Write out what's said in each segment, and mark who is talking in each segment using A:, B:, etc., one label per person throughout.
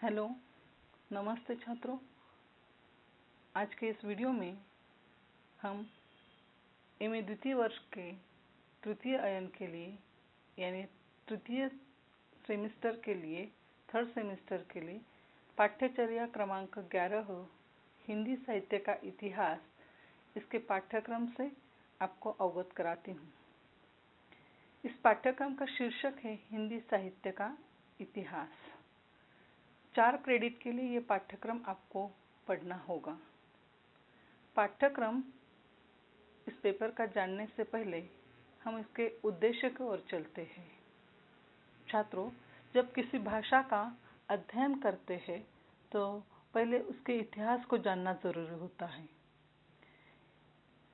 A: Hello, नमस्ते छात्रों। आज के इस वीडियो में हम एमए द्वितीय वर्ष के तृतीय अयन के लिए यानी तृतीय सेमेस्टर के लिए थर्ड सेमेस्टर के लिए पाठ्यचर्या क्रमांक 11 हिंदी साहित्य का इतिहास इसके पाठ्यक्रम से आपको अवगत कराती हूँ। इस पाठ्यक्रम का शीर्षक है हिंदी साहित्य का इतिहास। 4 क्रेडिट के लिए ये पाठ्यक्रम आपको पढ़ना होगा। पाठ्यक्रम इस पेपर का जानने से पहले हम इसके उद्देश्य की ओर चलते हैं। छात्रों, जब किसी भाषा का अध्ययन करते हैं तो पहले उसके इतिहास को जानना जरूरी होता है।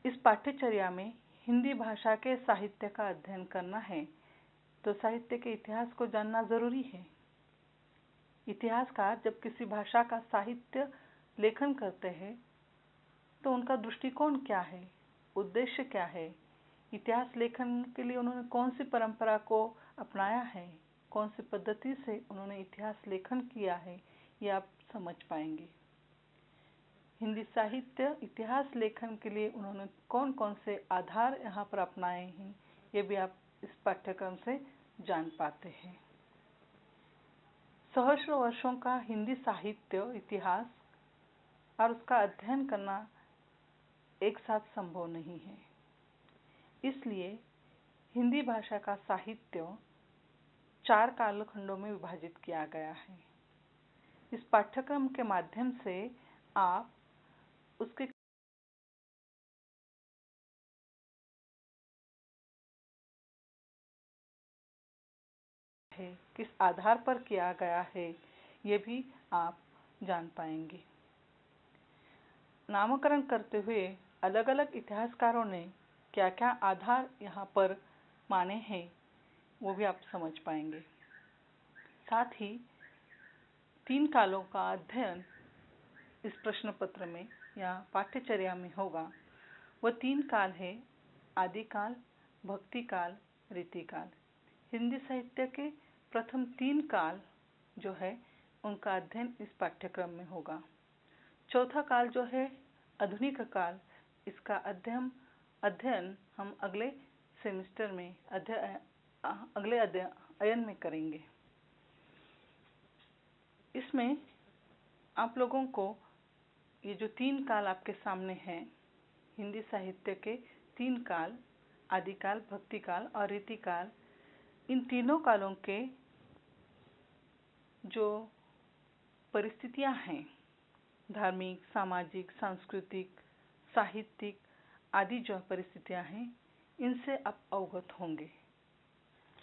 A: इस पाठ्यचर्या में हिंदी भाषा के साहित्य का अध्ययन करना है तो साहित्य के इतिहास को जानना जरूरी है। इतिहासकार जब किसी भाषा का साहित्य लेखन करते हैं तो उनका दृष्टिकोण क्या है, उद्देश्य क्या है, इतिहास लेखन के लिए उन्होंने कौन सी परंपरा को अपनाया है, कौन सी पद्धति से उन्होंने इतिहास लेखन किया है, ये आप समझ पाएंगे। हिंदी साहित्य इतिहास लेखन के लिए उन्होंने कौन कौन से आधार यहाँ पर अपनाए हैं, ये भी आप इस पाठ्यक्रम से जान पाते हैं। सहस्र वर्षों का हिंदी साहित्य इतिहास और उसका अध्ययन करना एक साथ संभव नहीं है। इसलिए हिंदी भाषा का साहित्य 4 कालखंडों में विभाजित किया गया है। इस पाठ्यक्रम के माध्यम से आप उसके किस आधार पर किया गया है ये भी आप जान पाएंगे। नामकरण करते हुए अलग अलग इतिहासकारों ने क्या क्या आधार यहाँ पर माने हैं वो भी आप समझ पाएंगे। साथ ही 3 कालों का अध्ययन इस प्रश्न पत्र में या पाठ्यचर्या में होगा। वह 3 काल है आदिकाल, भक्तिकाल, रीतिकाल। हिंदी साहित्य के प्रथम 3 काल जो है उनका अध्ययन इस पाठ्यक्रम में होगा। चौथा काल जो है आधुनिक काल, इसका अध्ययन हम अगले सेमेस्टर में अगले अध्ययन में करेंगे। इसमें आप लोगों को ये जो 3 काल आपके सामने हैं, हिंदी साहित्य के 3 काल आदिकाल, भक्तिकाल और रीतिकाल, इन तीनों कालों के जो परिस्थितियां हैं, धार्मिक, सामाजिक, सांस्कृतिक, साहित्यिक आदि जो परिस्थितियां हैं, इनसे आप अवगत होंगे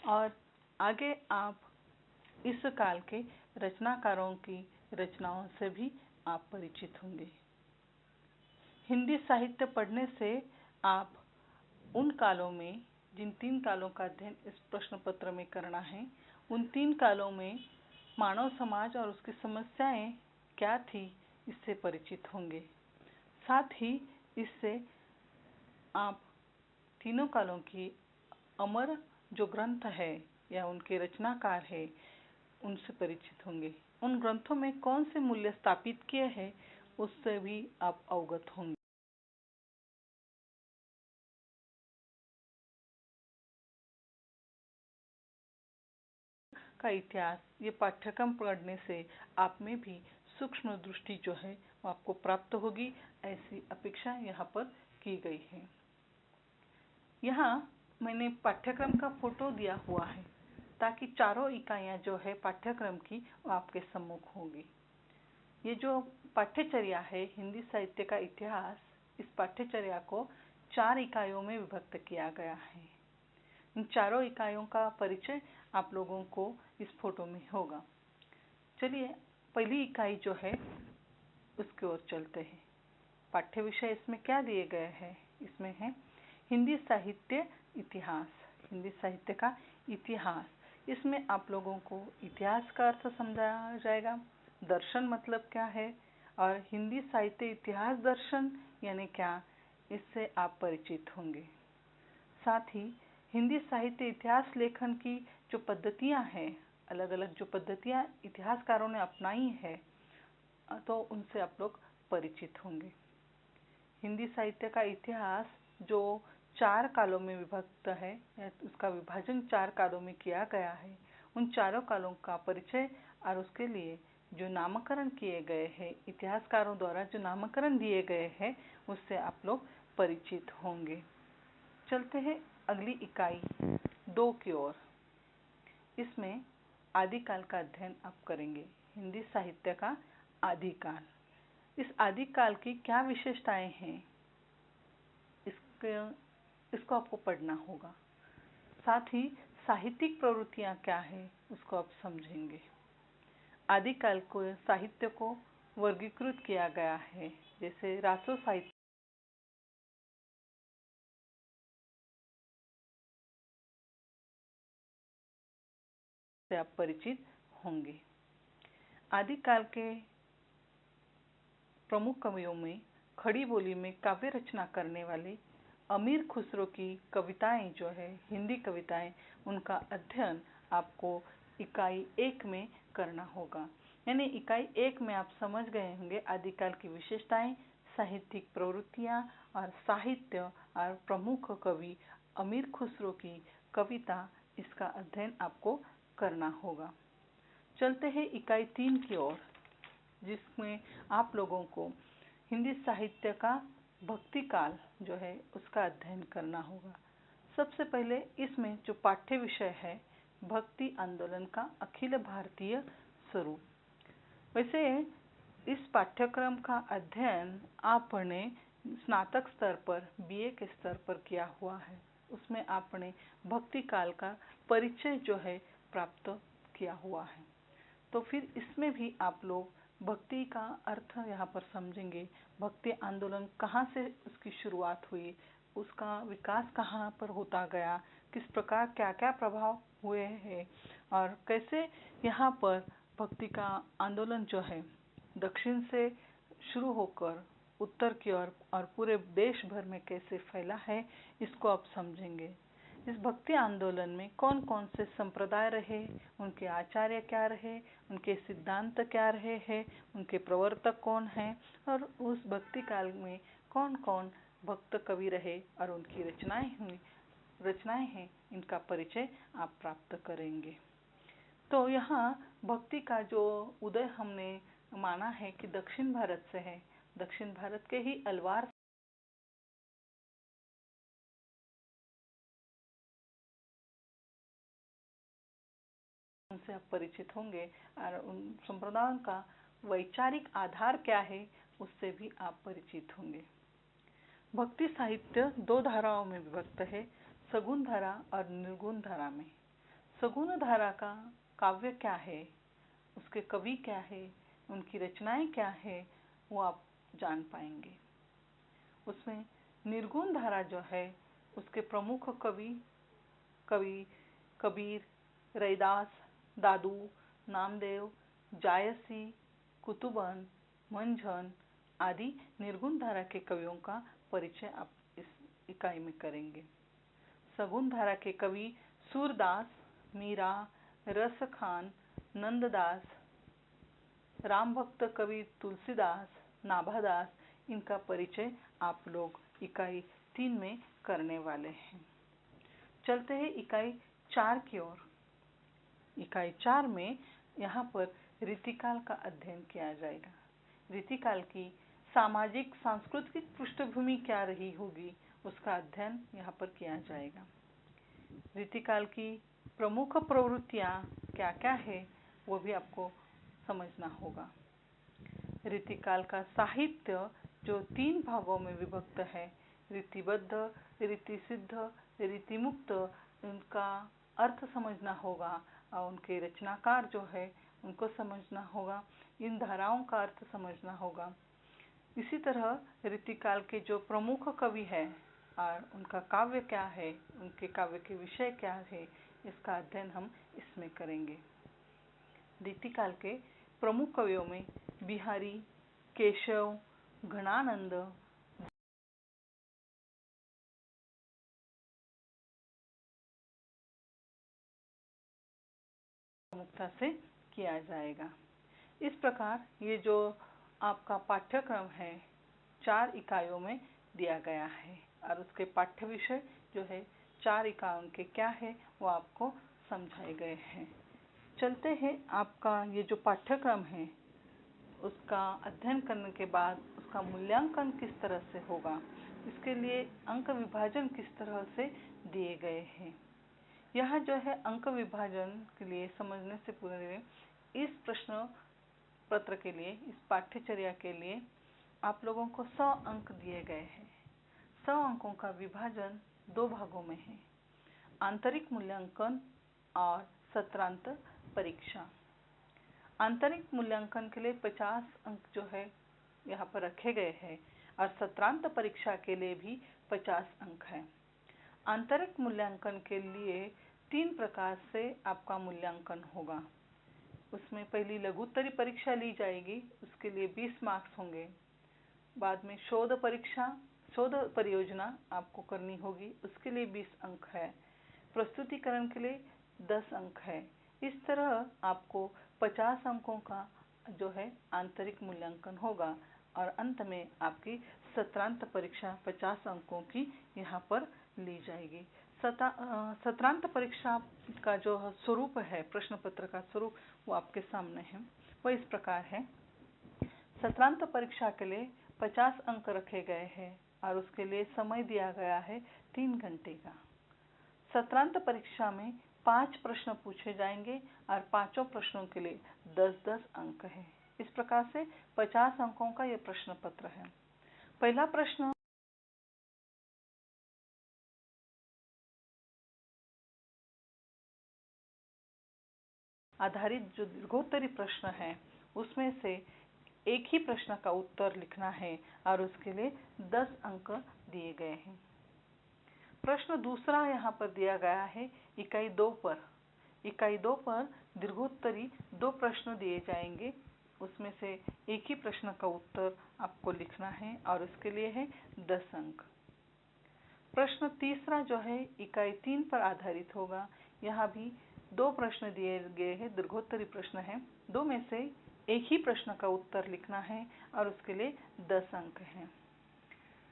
A: और आगे आप इस काल के रचनाकारों की रचनाओं से भी आप परिचित होंगे। हिंदी साहित्य पढ़ने से आप उन कालों में, जिन 3 कालों का अध्ययन इस प्रश्न पत्र में करना है, उन 3 कालों में मानव समाज और उसकी समस्याएं क्या थी इससे परिचित होंगे। साथ ही इससे आप तीनों कालों की अमर जो ग्रंथ है या उनके रचनाकार है उनसे परिचित होंगे। उन ग्रंथों में कौन से मूल्य स्थापित किए हैं उससे भी आप अवगत होंगे। का इतिहास ये पाठ्यक्रम पढ़ने से आप में भी सूक्ष्म दृष्टि जो है वो आपको प्राप्त होगी, ऐसी अपेक्षा यहाँ पर की गई है। यहाँ मैंने पाठ्यक्रम का फोटो दिया हुआ है ताकि चारों इकाइयाँ जो है पाठ्यक्रम की वो आपके सम्मुख होगी। ये जो पाठ्यचर्या है हिंदी साहित्य का इतिहास, इस पाठ्यचर्या को 4 इकाइयों में विभक्त किया गया है। इन चारों इकाइयों का परिचय आप लोगों को इस फोटो में होगा। चलिए पहली इकाई जो है उसकी ओर चलते हैं। पाठ्य विषय इसमें क्या दिए गए हैं? इसमें है हिंदी साहित्य इतिहास, हिंदी साहित्य का इतिहास। इसमें आप लोगों को इतिहास का अर्थ समझाया जाएगा, दर्शन मतलब क्या है और हिंदी साहित्य इतिहास दर्शन यानी क्या, इससे आप परिचित होंगे। साथ ही हिंदी साहित्य इतिहास लेखन की जो पद्धतियां हैं अलग अलग जो पद्धतियां इतिहासकारों ने अपनाई है तो उनसे आप लोग परिचित होंगे। हिंदी साहित्य का इतिहास जो 4 कालों में विभक्त है, उसका विभाजन 4 कालों में किया गया है, उन चारों कालों का परिचय और उसके लिए जो नामकरण किए गए हैं, इतिहासकारों द्वारा जो नामकरण दिए गए हैं, उससे आप लोग परिचित होंगे। चलते हैं अगली इकाई 2 की ओर। इसमें आदिकाल का अध्ययन आप करेंगे। हिंदी साहित्य का आदिकाल, इस आदिकाल की क्या विशेषताएं हैं, इसको आपको पढ़ना होगा। साथ ही साहित्यिक प्रवृत्तियां क्या है उसको आप समझेंगे। आदिकाल को साहित्य को वर्गीकृत किया गया है, जैसे रासो साहित्य से आप परिचित होंगे। आदिकाल के प्रमुख कवियों में खड़ी बोली में काव्य रचना करने वाले अमीर खुसरो की कविताएं जो है, हिंदी कविताएं, उनका अध्ययन आपको इकाई 1 में करना होगा। यानी इकाई 1 में आप समझ गए होंगे आदिकाल की विशेषताएं, साहित्यिक प्रवृत्तियां और साहित्य और प्रमुख कवि अमीर खुसरो की कविता, इसका अध्ययन आपको करना होगा। चलते हैं इकाई 3 की ओर, जिसमें आप लोगों को हिंदी साहित्य का भक्ति काल जो है उसका अध्ययन करना होगा। सबसे पहले इसमें जो पाठ्य विषय है, भक्ति आंदोलन का अखिल भारतीय स्वरूप। वैसे इस पाठ्यक्रम का अध्ययन आपने स्नातक स्तर पर, बीए के स्तर पर किया हुआ है। उसमें आपने भक्ति काल का परिचय जो है प्राप्त किया हुआ है। तो फिर इसमें भी आप लोग भक्ति का अर्थ यहाँ पर समझेंगे। भक्ति आंदोलन कहाँ से उसकी शुरुआत हुई, उसका विकास कहाँ पर होता गया, किस प्रकार क्या क्या प्रभाव हुए हैं और कैसे यहाँ पर भक्ति का आंदोलन जो है दक्षिण से शुरू होकर उत्तर की ओर और पूरे देश भर में कैसे फैला है, इसको आप समझेंगे। इस भक्ति आंदोलन में कौन कौन से संप्रदाय रहे, उनके आचार्य क्या रहे, उनके सिद्धांत क्या रहे हैं, उनके प्रवर्तक कौन हैं और उस भक्ति काल में कौन कौन भक्त कवि रहे और उनकी रचनाएं हैं, इनका परिचय आप प्राप्त करेंगे। तो यहाँ भक्ति का जो उदय हमने माना है कि दक्षिण भारत से है, दक्षिण भारत के ही अलवार उनसे आप परिचित होंगे और उन संप्रदायों का वैचारिक आधार क्या है उससे भी आप परिचित होंगे। भक्ति साहित्य 2 धाराओं में विभक्त है, सगुण धारा और निर्गुण धारा में। सगुण धारा का काव्य क्या है, उसके कवि क्या है, उनकी रचनाएं क्या है, वो आप जान पाएंगे। उसमें निर्गुण धारा जो है उसके प्रमुख कवि कबीर, रैदास, दादू, नामदेव, जायसी, कुतुबन, मंझन आदि निर्गुण धारा के कवियों का परिचय आप इस इकाई में करेंगे। सगुण धारा के कवि सूरदास, मीरा, रसखान, नंददास, राम भक्त कवि तुलसीदास, नाभादास, इनका परिचय आप लोग इकाई 3 में करने वाले हैं। चलते हैं इकाई 4 की ओर। इकाई 4 में यहाँ पर रीतिकाल का अध्ययन किया जाएगा। रीतिकाल की सामाजिक सांस्कृतिक पृष्ठभूमि क्या रही होगी, उसका अध्ययन यहाँ पर किया जाएगा। रीतिकाल की प्रमुख प्रवृत्तियाँ क्या क्या है वो भी आपको समझना होगा। रीतिकाल का साहित्य जो 3 भागों में विभक्त है, रीतिबद्ध, रीतिसिद्ध, रीतिमुक्त, उनका अर्थ समझना होगा और उनके रचनाकार जो है उनको समझना होगा, इन धाराओं का अर्थ समझना होगा। इसी तरह रीतिकाल के जो प्रमुख कवि है और उनका काव्य क्या है, उनके काव्य के विषय क्या है, इसका अध्ययन हम इसमें करेंगे। रीतिकाल के प्रमुख कवियों में बिहारी, केशव, घनानंद, प्रमुख प्राथमिकता से किया जाएगा। इस प्रकार ये जो आपका पाठ्यक्रम है 4 इकाइयों में दिया गया है और उसके पाठ्य विषय जो है 4 इकाइयों के क्या है वो आपको समझाए गए हैं। चलते हैं आपका ये जो पाठ्यक्रम है उसका अध्ययन करने के बाद उसका मूल्यांकन किस तरह से होगा, इसके लिए अंक विभाजन किस तरह से दिए गए हैं। यह जो है अंक विभाजन के लिए समझने से पूर्व इस प्रश्न पत्र के लिए, इस पाठ्यचर्या के लिए आप लोगों को 100 अंक दिए गए हैं। 100 अंकों का विभाजन 2 भागों में है, आंतरिक मूल्यांकन और सत्रांत परीक्षा। आंतरिक मूल्यांकन के लिए 50 अंक जो है यहाँ पर रखे गए हैं और सत्रांत परीक्षा के लिए भी 50 अंक है। आंतरिक मूल्यांकन के लिए 3 प्रकार से आपका मूल्यांकन होगा। उसमें पहली लघुत्तरी परीक्षा ली जाएगी, उसके लिए 20 मार्क्स होंगे। बाद में शोध परियोजना आपको करनी होगी, उसके लिए 20 अंक है। प्रस्तुतिकरण के लिए 10 अंक है। इस तरह आपको 50 अंकों का जो है आंतरिक मूल्यांकन होगा और अंत में आपकी सत्रांत परीक्षा 50 अंकों की यहाँ पर ली जाएगी। सत्रांत परीक्षा का जो स्वरूप है, प्रश्न पत्र का स्वरूप, वो आपके सामने है। वो इस प्रकार है। सत्रांत परीक्षा के लिए 50 अंक रखे गए हैं और उसके लिए समय दिया गया है 3 घंटे का। सत्रांत परीक्षा में 5 प्रश्न पूछे जाएंगे और 5 प्रश्नों के लिए 10-10 अंक है। इस प्रकार से 50 अंकों का यह प्रश्न पत्र है। पहला प्रश्न आधारित जो दीर्घोत्तरी प्रश्न है उसमें से एक ही प्रश्न का उत्तर लिखना है और उसके लिए 10 अंक दिए गए हैं। प्रश्न दूसरा यहाँ पर दिया गया है इकाई 2 पर। इकाई 2 पर दीर्घोत्तरी 2 प्रश्न दिए जाएंगे, उसमें से एक ही प्रश्न का उत्तर आपको लिखना है और उसके लिए है 10 अंक। प्रश्न तीसरा जो है इकाई 3 पर आधारित होगा। यहाँ भी 2 प्रश्न दिए गए हैं, दीर्घोत्तरी प्रश्न है। 2 में से एक ही प्रश्न का उत्तर लिखना है और उसके लिए 10 अंक हैं।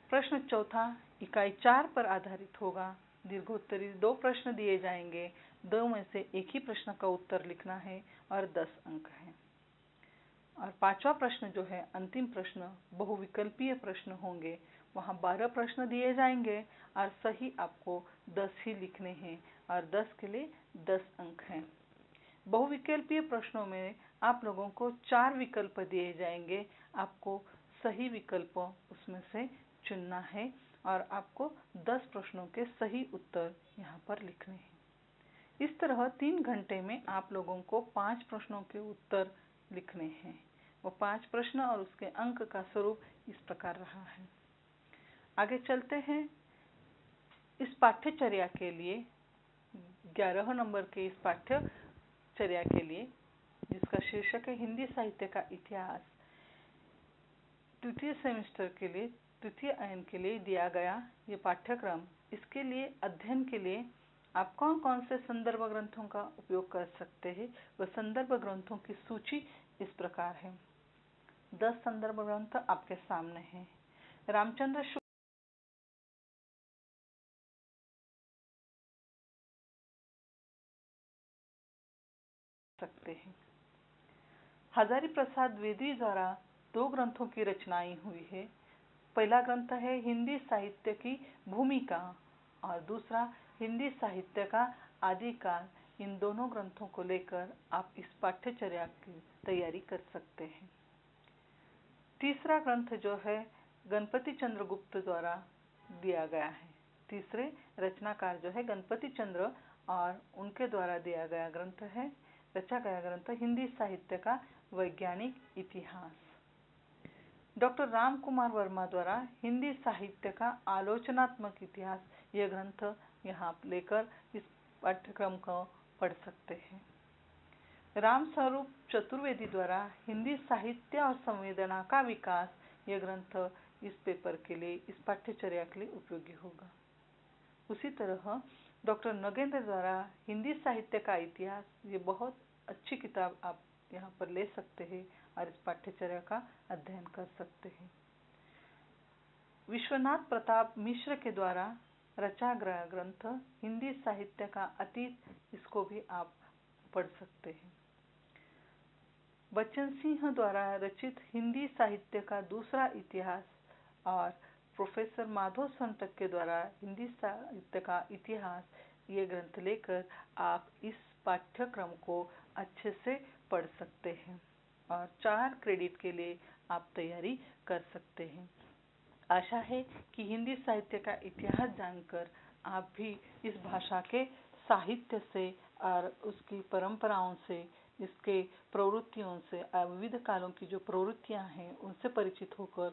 A: प्रश्न चौथा इकाई 4 पर आधारित होगा। दीर्घोत्तरी 2 प्रश्न दिए जाएंगे, 2 में से एक ही प्रश्न का उत्तर लिखना है और 10 अंक हैं। और 5वां प्रश्न जो है अंतिम प्रश्न, बहुविकल्पीय प्रश्न होंगे। वहाँ 12 प्रश्न दिए जाएंगे और सही आपको 10 ही लिखने हैं और 10 के लिए 10 अंक हैं। बहुविकल्पीय प्रश्नों में आप लोगों को 4 विकल्प दिए जाएंगे, आपको सही विकल्प उसमें से चुनना है और आपको 10 प्रश्नों के सही उत्तर यहाँ पर लिखने हैं। इस तरह 3 घंटे में आप लोगों को 5 प्रश्नों के उत्तर लिखने हैं। वो 5 प्रश्न और उसके अंक का स्वरूप इस प्रकार रहा है। आगे चलते हैं। इस पाठ्यचर्या के लिए 11 नंबर के इस पाठ्यचर्या के लिए, जिसका शीर्षक है हिंदी साहित्य का इतिहास, तृतीय सेमेस्टर के लिए, तृतीय अयन के लिए दिया गया ये पाठ्यक्रम। इसके लिए अध्ययन के लिए आप कौन कौन से संदर्भ ग्रंथों का उपयोग कर सकते हैं, वह संदर्भ ग्रंथों की सूची इस प्रकार है। 10 संदर्भ ग्रंथ आपके सामने हैं। रामचंद्र सकते हैं। हजारी प्रसाद द्विवेदी द्वारा 2 ग्रंथों की रचनाएं हुई है। पहला ग्रंथ है हिंदी साहित्य की भूमिका और दूसरा हिंदी साहित्य का आदिकाल। इन दोनों ग्रंथों को लेकर आप इस पाठ्यचर्या की तैयारी कर सकते हैं। तीसरा ग्रंथ जो है गणपति चंद्र गुप्त द्वारा दिया गया है। तीसरे रचनाकार जो है गणपति चंद्र और उनके द्वारा दिया गया ग्रंथ है, रचा गया ग्रंथ हिंदी साहित्य का वैज्ञानिक इतिहास। डॉक्टर राम कुमार वर्मा द्वारा हिंदी साहित्य का आलोचनात्मक इतिहास, यह ग्रंथ यहाँ आप लेकर इस पाठ्यक्रम को पढ़ सकते हैं। राम स्वरूप चतुर्वेदी द्वारा हिंदी साहित्य और संवेदना का विकास, यह ग्रंथ इस पेपर के लिए, इस पाठ्यचर्या के लिए उपयोगी होगा। उसी तरह डॉक्टर नगेंद्र द्वारा हिंदी साहित्य का इतिहास, ये बहुत अच्छी किताब आप यहाँ पर ले सकते हैं और इस पाठ्यचर्या का अध्ययन कर सकते हैं। विश्वनाथ प्रताप मिश्र के द्वारा रचा गया ग्रंथ हिंदी साहित्य का अतीत, इसको भी आप पढ़ सकते हैं। बच्चन सिंह द्वारा रचित हिंदी साहित्य का दूसरा इतिहास और प्रोफेसर माधव संटक के द्वारा हिंदी साहित्य का इतिहास, ये ग्रंथ लेकर आप इस पाठ्यक्रम को अच्छे से पढ़ सकते हैं और 4 क्रेडिट के लिए आप तैयारी कर सकते हैं। आशा है कि हिंदी साहित्य का इतिहास जानकर आप भी इस भाषा के साहित्य से और उसकी परंपराओं से, इसके प्रवृत्तियों से, विविध कालों की जो प्रवृत्तियां हैं उनसे परिचित होकर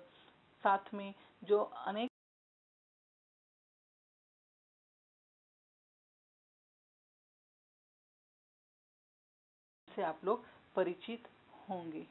A: साथ में जो अनेक से आप लोग परिचित होंगे।